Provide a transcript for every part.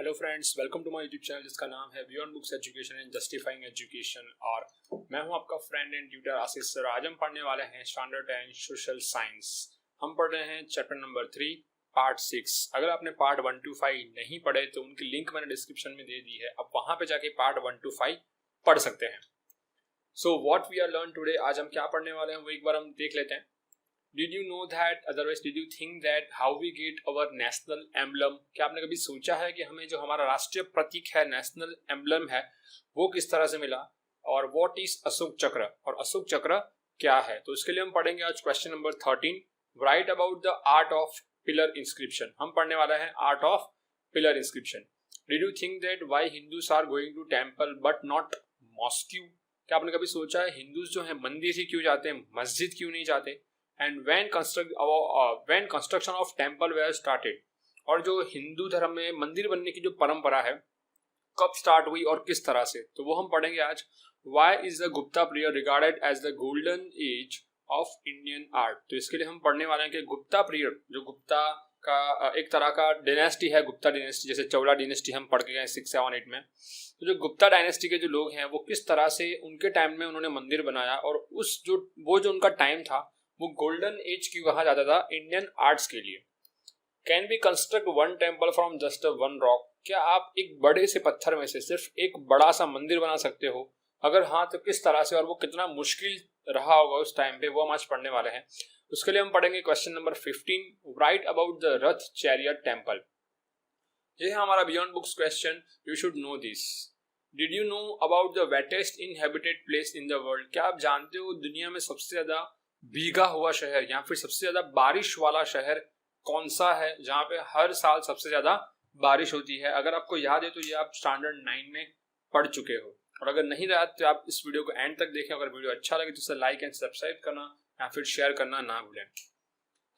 Hello friends, welcome to my YouTube channel जिसका नाम है beyond books education and justifying education. और मैं हूं आपका friend and tutor Ashish sir. आज हम पढ़ने वाले हैं स्टैंडर्ड 10 सोशल साइंस। हम पढ़ रहे हैं चैप्टर नंबर 3 पार्ट 6। अगर आपने पार्ट 1 to 5 नहीं पढ़े तो उनकी लिंक मैंने डिस्क्रिप्शन में दे दी है, आप वहां पे जाके पार्ट 1 to 5 पढ़ सकते हैं। So what we are learn today, आज हम क्या पढ़ने वाले हैं वो एक बार हम देख लेते हैं। Did you know that, otherwise did you think that how we get our national emblem? क्या आपने कभी सोचा है कि हमें जो हमारा राष्ट्रीय प्रतीक है, नेशनल एम्बलम है, वो किस तरह से मिला? और व्हाट इज अशोक चक्र, और अशोक चक्र क्या है? तो इसके लिए हम पढ़ेंगे आज question number 13, write about the art of pillar inscription. हम पढ़ने वाला है art of pillar inscription. Did you think that why Hindus are going to temple but not mosque? क्या आपने कभी सोचा है हिंदूज जो है मंदिर ही क्यों जाते हैं, मस्जिद क्यों नहीं जाते? And when construction of temple were started, और जो हिंदू धर्म में मंदिर बनने की जो परंपरा है कब स्टार्ट हुई और किस तरह से, तो वो हम पढ़ेंगे आज। Why is the Gupta period regarded as the golden age of Indian art? तो इसके लिए हम पढ़ने वाले हैं कि गुप्ता पीरियड, जो गुप्ता का एक तरह का डायनेस्टी है, गुप्ता डायनेस्टी, जैसे चौला डायनेस्टी हम पढ़ के गए 6, 7, 8 में। तो जो गुप्ता डायनेस्टी के जो लोग हैं वो किस तरह से उनके टाइम में उन्होंने मंदिर बनाया, और वो जो उनका टाइम था वो गोल्डन एज क्यों कहा जाता था इंडियन आर्ट्स के लिए। Can be construct one temple from just one rock? क्या आप एक बड़े से पत्थर में से सिर्फ एक बड़ा सा मंदिर बना सकते हो? अगर हाँ तो किस तरह से, और वो कितना मुश्किल रहा होगा उस टाइम पे, वो हम आज पढ़ने वाले हैं। उसके लिए हम पढ़ेंगे question number 15, right about the Rath chariot temple. ये है हमारा beyond books question, you should know this. Did you know about the wettest inhabited place in the world? क्या आप जानते हो दुनिया में सबसे ज्यादा भीगा हुआ शहर या फिर सबसे ज्यादा बारिश वाला शहर कौन सा है, जहां पे हर साल सबसे ज्यादा बारिश होती है? अगर आपको याद है तो ये आप स्टैंडर्ड 9 में पढ़ चुके हो, और अगर नहीं रहा तो आप इस वीडियो को एंड तक देखें। अगर वीडियो अच्छा लगे तो इसे लाइक एंड सब्सक्राइब करना या फिर शेयर करना ना भूलें।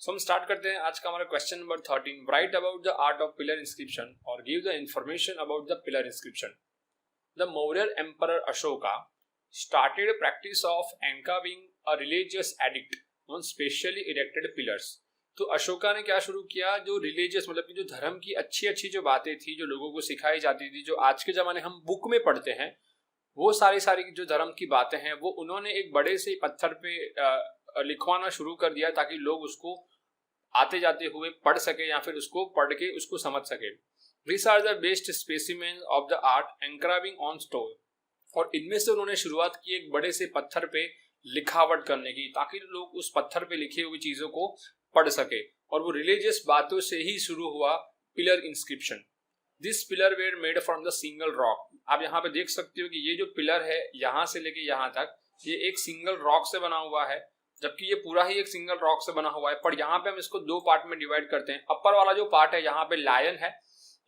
सो हम स्टार्ट करते हैं आज का हमारा question number 13, write about the art of pillar inscription और give the information about the pillar inscription. The Maurya emperor Ashoka started practice of engraving a religious edict on specially erected pillars। तो अशोका ने क्या शुरू किया, जो रिलीजियस मतलब कि जो धर्म की अच्छी अच्छी जो बातें थी, जो लोगों को सिखाई जाती थी, जो आज के जमाने हम बुक में पढ़ते हैं, वो सारी जो धर्म की बातें हैं वो उन्होंने एक बड़े से पत्थर पे लिखवाना शुरू कर दिया ताकि लोग उसको आते जाते हुए पढ़ सके या फिर उसको पढ़ के उसको समझ सके। These are the best specimens of the art engraving on stone। और इनमें से उन्होंने शुरुआत की एक बड़े से पत्थर पे लिखावट करने की, ताकि लोग उस पत्थर पे लिखी हुई चीजों को पढ़ सके, और वो रिलीजियस बातों से ही शुरू हुआ pillar inscription. This pillar were made from the single rock. आप यहाँ पे देख सकते हो कि ये जो पिलर है यहाँ से लेके यहाँ तक ये एक सिंगल रॉक से बना हुआ है, जबकि ये पूरा ही एक सिंगल रॉक से बना हुआ है। पर यहाँ पे हम इसको 2 पार्ट में डिवाइड करते हैं। अपर वाला जो पार्ट है यहाँ पे लायन है,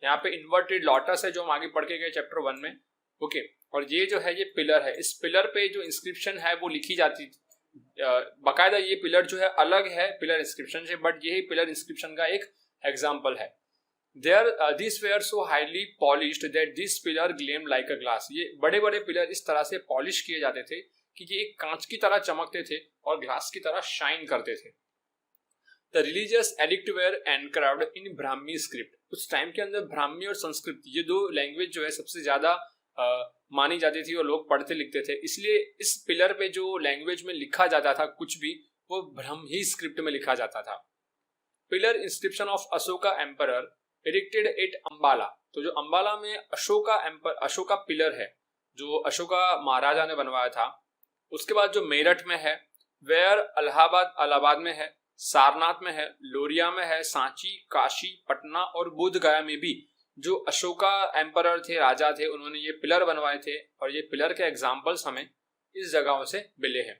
यहाँ पे इन्वर्टेड लोटस है जो हम आगे पढ़ के गए चैप्टर 1 में, ओके। और ये जो है ये पिलर है, इस पिलर पे जो इंस्क्रिप्शन है वो लिखी जाती, बाकायदा ये पिलर जो है अलग है पिलर इंस्क्रिप्शन से, बट यही पिलर इंस्क्रिप्शन का एक एग्जांपल है। This were so highly polished that this pillar gleam like a glass. ये बड़े बड़े पिलर इस तरह से पॉलिश किए जाते थे कि ये एक कांच की तरह चमकते थे और ग्लास की तरह शाइन करते थे। The religious edict were engraved in Brahmi script. उस टाइम के अंदर ब्राह्मी और संस्कृत ये 2 लैंग्वेज जो है सबसे ज्यादा मानी जाती थी और लोग पढ़ते लिखते थे, इसलिए इस पिलर पे जो लैंग्वेज में लिखा जाता था कुछ भी वो ब्राह्मी स्क्रिप्ट में लिखा जाता था। Pillar inscription of Ashoka emperor erected at Ambala. तो जो अंबाला में अशोका पिलर है जो अशोका महाराजा ने बनवाया था, उसके बाद जो मेरठ में है, वेयर इलाहाबाद में है, सारनाथ में है, लोरिया में है, सांची, काशी, पटना और बोध गया में भी जो अशोका एम्परर थे, राजा थे, उन्होंने ये पिलर बनवाए थे, और ये पिलर के एग्जाम्पल्स हमें इस जगहों से मिले हैं।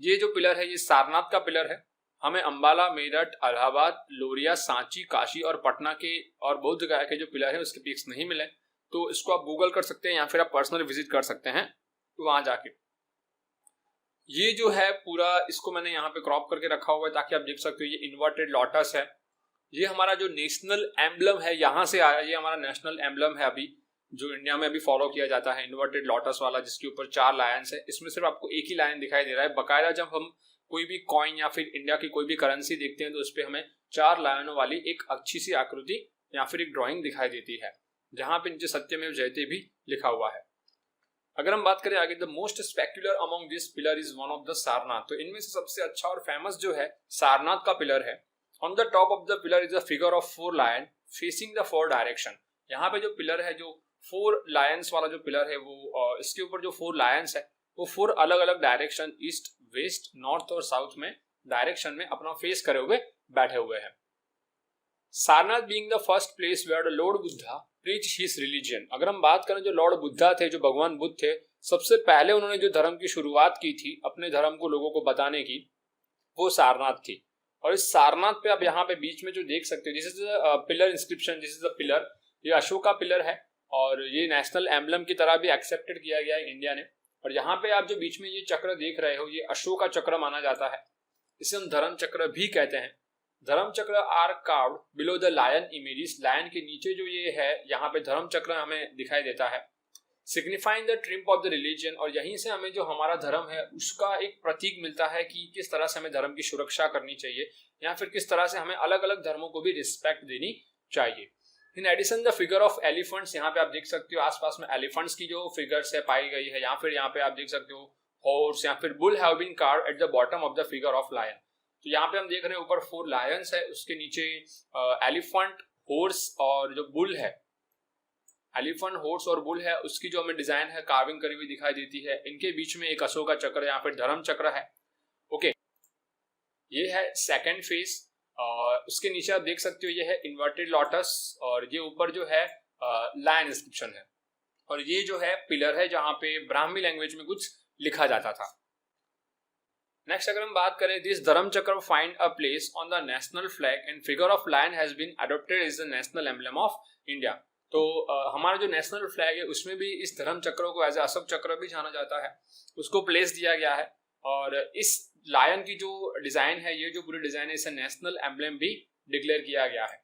ये जो पिलर है ये सारनाथ का पिलर है, हमें अंबाला, मेरठ, इलाहाबाद, लोरिया, सांची, काशी और पटना के और बोध गया के जो पिलर है उसके पिक्स नहीं मिले, तो इसको आप गूगल कर सकते हैं या फिर आप पर्सनल विजिट कर सकते हैं वहां जाके। ये जो है पूरा, इसको मैंने यहाँ पे क्रॉप करके रखा हुआ है ताकि आप देख सकते हो, ये इन्वर्टेड लोटस है। ये हमारा जो नेशनल एम्बलम है यहाँ से आया, ये हमारा नेशनल एम्बलम है अभी जो इंडिया में अभी फॉलो किया जाता है, इन्वर्टेड लोटस वाला, जिसके ऊपर 4 लायंस है। इसमें सिर्फ आपको एक ही लायन दिखाई दे रहा है। बकायदा जब हम कोई भी कॉइन या फिर इंडिया की कोई भी करेंसी देखते हैं तो उस पर हमें 4 लायनों वाली एक अच्छी सी आकृति या फिर एक ड्राइंग दिखाई देती है। जहाँ पे नीचे सत्यमेव जयते भी लिखा हुआ है। अगर हम बात करें आगे, the most specular among this pillar is one of the Sarnath, तो इनमें से सबसे अच्छा और फेमस जो है सारनाथ का पिलर है। On the top of the pillar is a figure of 4 lion facing the 4 direction. यहाँ पे जो पिलर है, जो 4 लायंस वाला जो पिलर है, वो इसके ऊपर जो 4 लायंस है वो 4 अलग अलग डायरेक्शन, ईस्ट, वेस्ट, नॉर्थ और साउथ में डायरेक्शन में अपना फेस करे हुए बैठे हुए हैं। Sarnath being the first place where the lord Buddha preach his religion. अगर हम बात करें, जो लॉर्ड बुद्धा थे, जो भगवान बुद्ध थे, सबसे पहले उन्होंने जो धर्म की शुरुआत की थी अपने धर्म को लोगों को बताने की, वो सारनाथ थी। और इस सारनाथ पे आप यहाँ पे बीच में जो देख सकते हो, this is pillar inscription, this is the pillar, ये अशोक का पिलर है और ये नेशनल एम्बलम की तरह भी एक्सेप्टेड किया गया है इंडिया ने। और यहाँ पे आप जो बीच में ये चक्र देख रहे हो, ये अशोक का चक्र माना जाता है, इसे हम धर्म चक्र भी कहते हैं। Dharma Chakra are carved below the lion images, lion के नीचे जो ये है यहाँ पे धर्म चक्र हमें दिखाई देता है, signifying the triumph of the religion. और यहीं से हमें जो हमारा धर्म है उसका एक प्रतीक मिलता है कि किस तरह से हमें धर्म की सुरक्षा करनी चाहिए या फिर किस तरह से हमें अलग अलग धर्मों को भी रिस्पेक्ट देनी चाहिए। In addition the figure of elephants, यहाँ पे आप देख सकते हो आसपास में एलिफेंट्स की जो फिगर्स है पाई गई है, या फिर यहाँ पे आप देख सकते हो हॉर्स या फिर bull have been carved at the bottom of the figure of lion. तो यहाँ पे हम देख रहे हैं ऊपर 4 लायंस है, उसके नीचे एलिफेंट, हॉर्स और जो बुल है, एलिफेंट, हॉर्स और बुल है, उसकी जो हमें डिजाइन है कार्विंग करी हुई दिखाई देती है। इनके बीच में एक अशोक का चक्र या फिर धर्म चक्र है। ओके, ये है सेकंड फेज। उसके नीचे आप देख सकते हो ये है इन्वर्टेड लोटस और ये ऊपर जो है लायन इंस्क्रिप्शन है। और ये जो है पिलर है जहां पे ब्राह्मी लैंग्वेज में कुछ लिखा जाता था। नेक्स्ट अगर हम बात करें, this Dharma Chakra find a place on the national flag and figure of lion has been adopted as the national emblem of India. तो हमारा जो नेशनल फ्लैग है उसमें भी इस धर्म चक्र को एज ए अशोक चक्र भी जाना जाता है, उसको प्लेस दिया गया है। और इस लायन की जो डिजाइन है, ये जो पूरी डिजाइन है, इसे नेशनल एम्बलम भी डिक्लेयर किया गया है।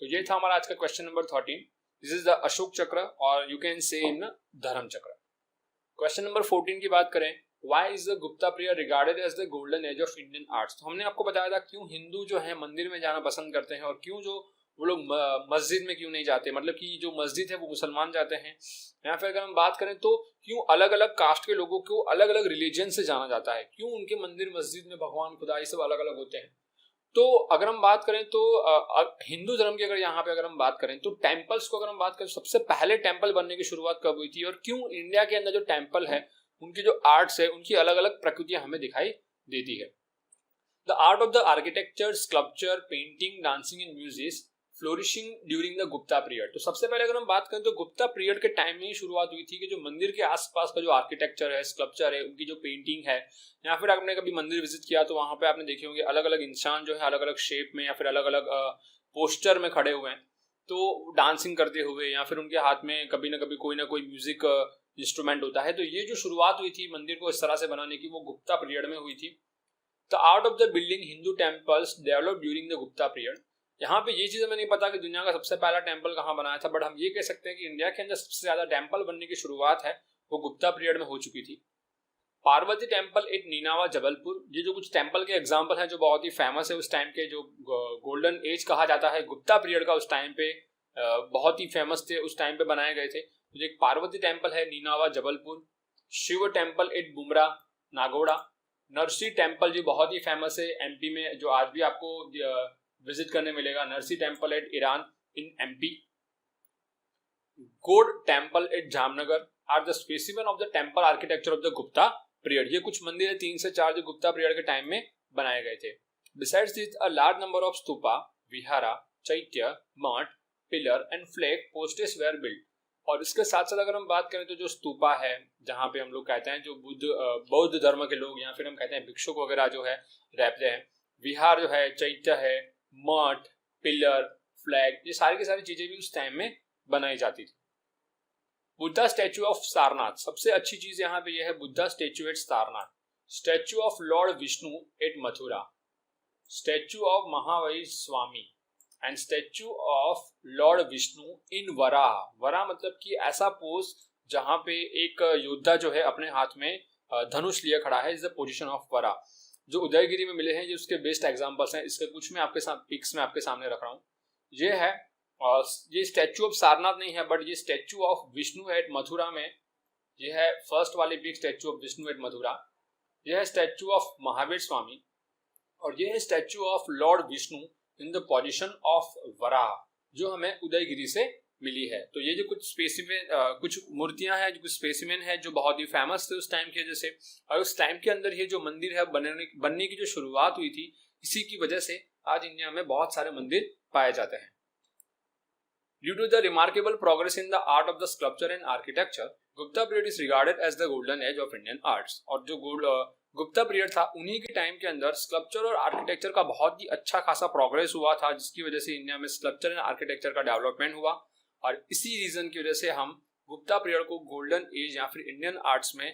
तो ये था हमारा आज का question number 13। This is the Ashok चक्र और यू कैन से इन धर्म चक्र। क्वेश्चन नंबर 14 की बात करें, why is the Gupta period regarded as the golden age of Indian arts. तो हमने आपको बताया था क्यों हिंदू जो है मंदिर में जाना पसंद करते हैं और क्यों जो वो लोग मस्जिद में क्यों नहीं जाते, मतलब कि जो मस्जिद है वो मुसलमान जाते हैं। या फिर अगर हम बात करें तो क्यों अलग अलग कास्ट के लोगों को अलग अलग रिलीजन से जाना जाता है, क्यों उनके मंदिर मस्जिद में भगवान खुदा ये सब अलग अलग होते हैं। तो अगर हम बात करें तो हिंदू धर्म की अगर यहाँ पे अगर हम बात करें तो टेम्पल्स को अगर हम बात करें, सबसे पहले टेम्पल बनने की शुरुआत कब हुई थी और क्यों इंडिया के अंदर जो टेम्पल है उनकी जो आर्ट्स है उनकी अलग अलग प्रकृतियां हमें दिखाई देती है। The art of the architecture, sculpture, painting, dancing and music flourishing during the Gupta period. तो सबसे पहले अगर हम बात करें तो गुप्ता पीरियड के टाइम में ही शुरुआत हुई थी कि जो मंदिर के आसपास का जो आर्किटेक्चर है, स्कल्पचर है, उनकी जो पेंटिंग है, या फिर आपने कभी मंदिर विजिट किया तो वहां पे आपने देखे होंगे अलग अलग इंसान जो है अलग अलग शेप में या फिर अलग अलग पोस्टर में खड़े हुए हैं, तो डांसिंग करते हुए या फिर उनके हाथ में कभी ना कभी कोई ना कोई म्यूजिक इंस्ट्रूमेंट होता है। तो ये जो शुरुआत हुई थी मंदिर को इस तरह से बनाने की वो गुप्ता पीरियड में हुई थी। The art of the building Hindu temples develop during the Gupta period. यहाँ पे ये चीज हमें नहीं पता कि दुनिया का सबसे पहला टेम्पल कहाँ बनाया था, बट हम ये कह सकते हैं कि इंडिया के अंदर सबसे ज्यादा टेम्पल बनने की शुरुआत है वो गुप्ता पीरियड में हो चुकी थी। पार्वती टेम्पल एट नीनावा जबलपुर, ये जो कुछ टेम्पल के एग्जाम्पल हैं जो बहुत ही फेमस है उस टाइम के, जो गोल्डन एज कहा जाता है गुप्ता पीरियड का, उस टाइम पे बहुत ही फेमस थे, उस टाइम पे बनाए गए थे। तो एक पार्वती टेम्पल है नीनावा जबलपुर, शिव टेम्पल एट बुमरा नागोड़ा, नरसी टेम्पल जो बहुत ही फेमस है एमपी में, जो आज भी आपको विजिट करने मिलेगा, नरसी temple at Eran in MP, गोड temple at Jamnagar are the specimen of the temple architecture of the Gupta period. ये कुछ मंदिर है 3 से 4 जो गुप्ता पीरियड के टाइम में बनाए गए थे। Besides this a large number of stupa, vihara, chaitya, math, pillar and flag posts were build. और इसके साथ साथ अगर हम बात करें तो जो स्तूपा है, जहाँ पे हम लोग कहते हैं जो बौद्ध धर्म के लोग या फिर हम कहते हैं भिक्षुक वगैरह जो है रहते हैं, विहार जो है, चैत्य है, मठ, पिलर, फ्लैग, ये सारी की सारी चीजें भी उस टाइम में बनाई जाती थी। बुद्धा स्टैचू ऑफ सारनाथ, सबसे अच्छी चीज यहाँ पे यह है Buddha statue at Sarnath, statue of lord Vishnu at Mathura, statue of Mahavir Swami and statue of lord Vishnu in Varaha. Varaha मतलब कि ऐसा पोज जहां पे एक योद्धा जो है अपने हाथ में धनुष लिए खड़ा है, is the position of Varaha, जो उदयगिरी में मिले हैं। ये उसके बेस्ट एग्जांपल्स हैं, इसके कुछ मैं आपके साथ पिक्स में आपके सामने रख रहा हूँ। ये है ये स्टैचू ऑफ सारनाथ नहीं है, बट ये statue of Vishnu at Mathura में, ये है फर्स्ट वाली big statue of Vishnu at Mathura. यह है स्टैचू ऑफ महावीर स्वामी, और ये है statue of lord Vishnu in the position of Varaha, जो हमें उदयगिरी से मिली है। तो ये जो कुछ कुछ मूर्तियां हैं, जो कुछ स्पेसिमेन है, जो बहुत ही फेमस थे उस टाइम के वजह से, और उस टाइम के अंदर ये जो मंदिर है बनने की जो शुरुआत हुई थी, इसी की वजह से आज इंडिया में बहुत सारे मंदिर पाए जाते हैं। Due to the remarkable progress in the art of the sculpture and architecture, Gupta period is regarded as the golden age of Indian arts। और जो गुप्ता पीरियड था, उन्हीं के टाइम के अंदर स्कल्पचर और आर्किटेक्चर का बहुत ही अच्छा खासा प्रोग्रेस हुआ था, जिसकी वजह से इंडिया में स्कल्पचर एंड आर्किटेक्चर का डेवलपमेंट हुआ। और इसी रीजन की वजह से हम गुप्ता पीरियड को गोल्डन एज या फिर इंडियन आर्ट्स में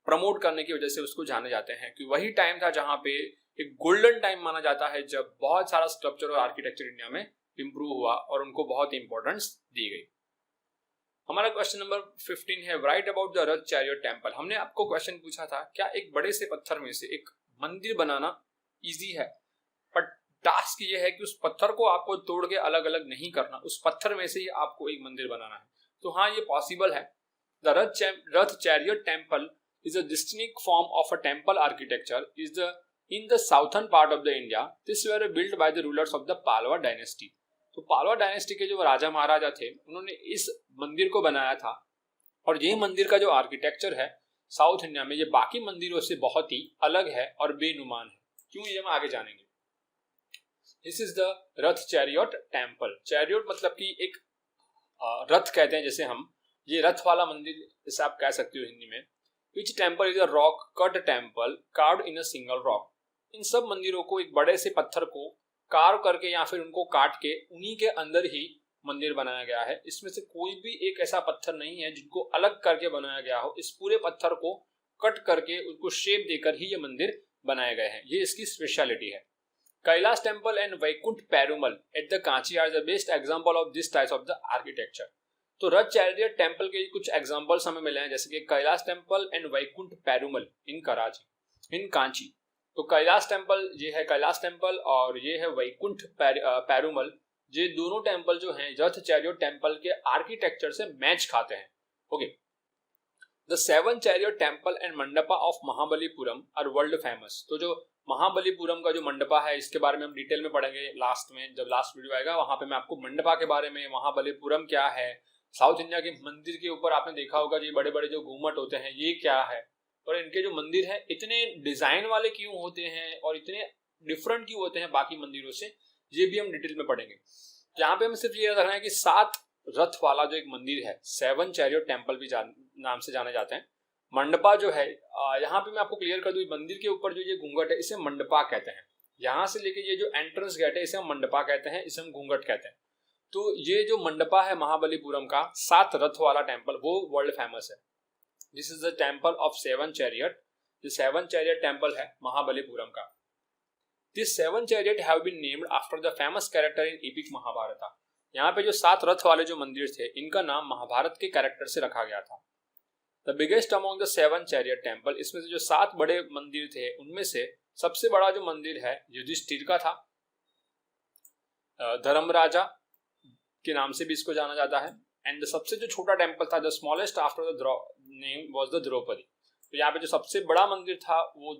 प्रमोट करने की वजह से उसको जाने जाते हैं, कि वही टाइम था जहाँ पे एक गोल्डन टाइम माना जाता है, जब बहुत सारा स्कल्पचर और आर्किटेक्चर इंडिया में इंप्रूव हुआ और उनको बहुत इंपॉर्टेंस दी गई। हमारा क्वेश्चन नंबर 15 है, right about the Rath chariot temple. हमने आपको क्वेश्चन पूछा था, क्या एक बड़े से पत्थर में से एक मंदिर बनाना इजी है, पर टास्क ये है कि उस पत्थर को आपको तोड़ के अलग अलग नहीं करना, उस पत्थर में से ही आपको एक मंदिर बनाना है। तो हाँ, ये पॉसिबल है। The Rath chariot temple is a distinct form of a temple architecture in the southern part of the India. This were built by the rulers of the Pallava dynasty. तो पालवा डायनेस्टी के जो राजा महाराजा थे, उन्होंने इस मंदिर को बनाया था। और ये मंदिर का जो आर्किटेक्चर है साउथ इंडिया में, ये बाकी मंदिरों से बहुत ही अलग है और बेनुमान है। क्यों, ये हम आगे जानेंगे। This is the Rath chariot temple. Chariot मतलब कि एक रथ कहते हैं जैसे हम, ये रथ वाला मंदिर जैसे आप कह सकते हो हिंदी में। Which temple is a rock cut temple carved in a single rock। इन सब मंदिरों को एक बड़े से पत्थर को कार्व करके या फिर उनको काट के उन्हीं के अंदर ही मंदिर बनाया गया है। इसमें से कोई भी एक ऐसा पत्थर नहीं है जिनको अलग करके बनाया गया हो। इस पूरे पत्थर को कट करके उसको शेप देकर ही ये मंदिर बनाए गए हैं। ये इसकी स्पेशलिटी है। Kailash temple and Vaikuntha Perumal at the Kanchi are the best example of this type of the architecture. तो रथ चैरियट टेम्पल के कुछ एग्जांपल्स हमें मिले हैं, जैसे कि कैलाश टेम्पल एंड वैकुंठ पेरुमल इन कराची इन कांची। तो कैलाश टेम्पल ये है कैलाश टेम्पल, और ये है वैकुंठ पेरुमल। ये दोनों टेम्पल जो हैं रथ चैरियट टेम्पल के आर्किटेक्चर से मैच खाते हैं। Okay, the 7 chariot temple and mandapa of Mahabalipuram are world famous. तो जो महाबलीपुरम का जो मंडपा है, इसके बारे में हम डिटेल में पढ़ेंगे लास्ट में, जब लास्ट वीडियो आएगा वहां पे मैं आपको मंडपा के बारे में, महाबलीपुरम क्या है, साउथ इंडिया के मंदिर के ऊपर आपने देखा होगा ये बड़े बड़े जो घूमट होते हैं ये क्या है, और इनके जो मंदिर हैं इतने डिजाइन वाले क्यों होते हैं और इतने डिफरेंट क्यों होते हैं बाकी मंदिरों से, ये भी हम डिटेल में पढ़ेंगे। यहाँ पे हमें सिर्फ ये रखना है कि 7 रथ वाला जो एक मंदिर है, 7 चैरियट टेम्पल भी नाम से जाने जाते हैं। मंडपा जो है, यहाँ पे मैं आपको क्लियर कर दूं, मंदिर के ऊपर जो ये घूंघट है इसे मंडपा कहते हैं। यहाँ से लेके ये जो एंट्रेंस गेट है इसे हम मंडपा कहते हैं, इसे हम घूंघट कहते हैं। तो ये जो मंडपा है महाबलीपुरम का 7 रथ वाला टेम्पल, वो वर्ल्ड फेमस है। This is the temple of 7 chariot. जो 7 चैरियट टेम्पल है महाबलीपुरम का। This 7 chariot have been named after the famous character in epic Mahabharata. यहाँ पे जो 7 रथ वाले जो मंदिर थे, इनका नाम महाभारत के कैरेक्टर से रखा गया था। The biggest among the 7 chariot temple, इसमें से जो 7 बड़े मंदिर थे उनमें से सबसे बड़ा जो मंदिर है युधिष्ठिर का था। धर्मराजा के नाम से भी इसको जाना जाता है। एंड सबसे जो छोटा टेम्पल था, the smallest after the name was the Draupadi. तो यहाँ पे जो सबसे बड़ा मंदिर था वो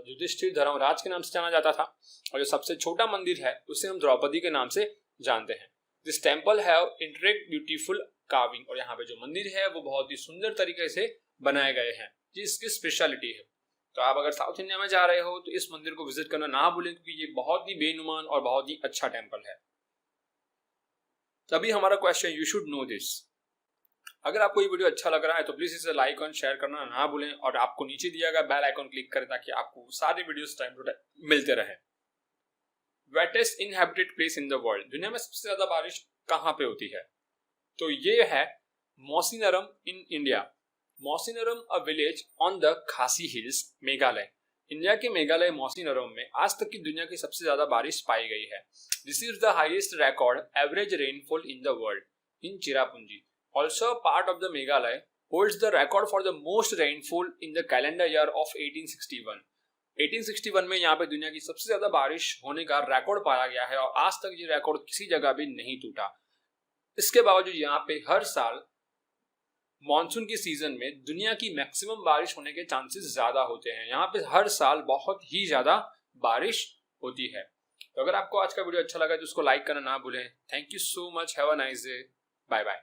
युधिष्ठिर धर्मराज के नाम से जाना जाता था, और जो सबसे छोटा मंदिर है उसे हम द्रौपदी के नाम से जानते हैं। This temple have intricate beautiful carving. और यहाँ पे जो मंदिर है वो बहुत ही सुंदर तरीके से बनाए गए हैं, ये इसकी स्पेशलिटी है। तो आप अगर साउथ इंडिया में जा रहे हो तो इस मंदिर को विजिट करना ना भूलें, क्योंकि ये बहुत ही बेनुमान और बहुत ही अच्छा टेम्पल है। तभी हमारा question, you should know this. अगर आपको ये वीडियो अच्छा लग रहा है तो प्लीज इसे लाइक और शेयर करना ना भूलें, और आपको नीचे दिया गया बेल आइकन क्लिक करें ताकि आपको सारे वीडियोस टाइम टू टाइम मिलते रहे। Wettest inhabited place in the world. दुनिया में सबसे ज्यादा बारिश कहाँ पे होती है? तो ये है Mawsynram in India. Mawsynram a village on the Khasi hills, Meghalaya. India के मेघालय मौसीनरम में आज तक की दुनिया की सबसे ज्यादा बारिश पाई गई है। This is the highest record average rainfall in the world in Cherrapunji. Also part of the Meghalaya holds the record for the most rainfall in the calendar year of 1861। 1861 में यहाँ पे दुनिया की सबसे ज्यादा बारिश होने का रिकॉर्ड पाया गया है, और आज तक ये रिकॉर्ड किसी जगह भी नहीं टूटा। इसके बावजूद यहाँ पे हर साल मॉनसून की सीजन में दुनिया की मैक्सिमम बारिश होने के चांसेस ज्यादा होते हैं। यहाँ पे हर साल बहुत ही ज्यादा बारिश होती है। तो अगर आपको आज का वीडियो अच्छा लगा तो उसको लाइक करना ना भूलें। Thank you so much, have a nice day, bye bye.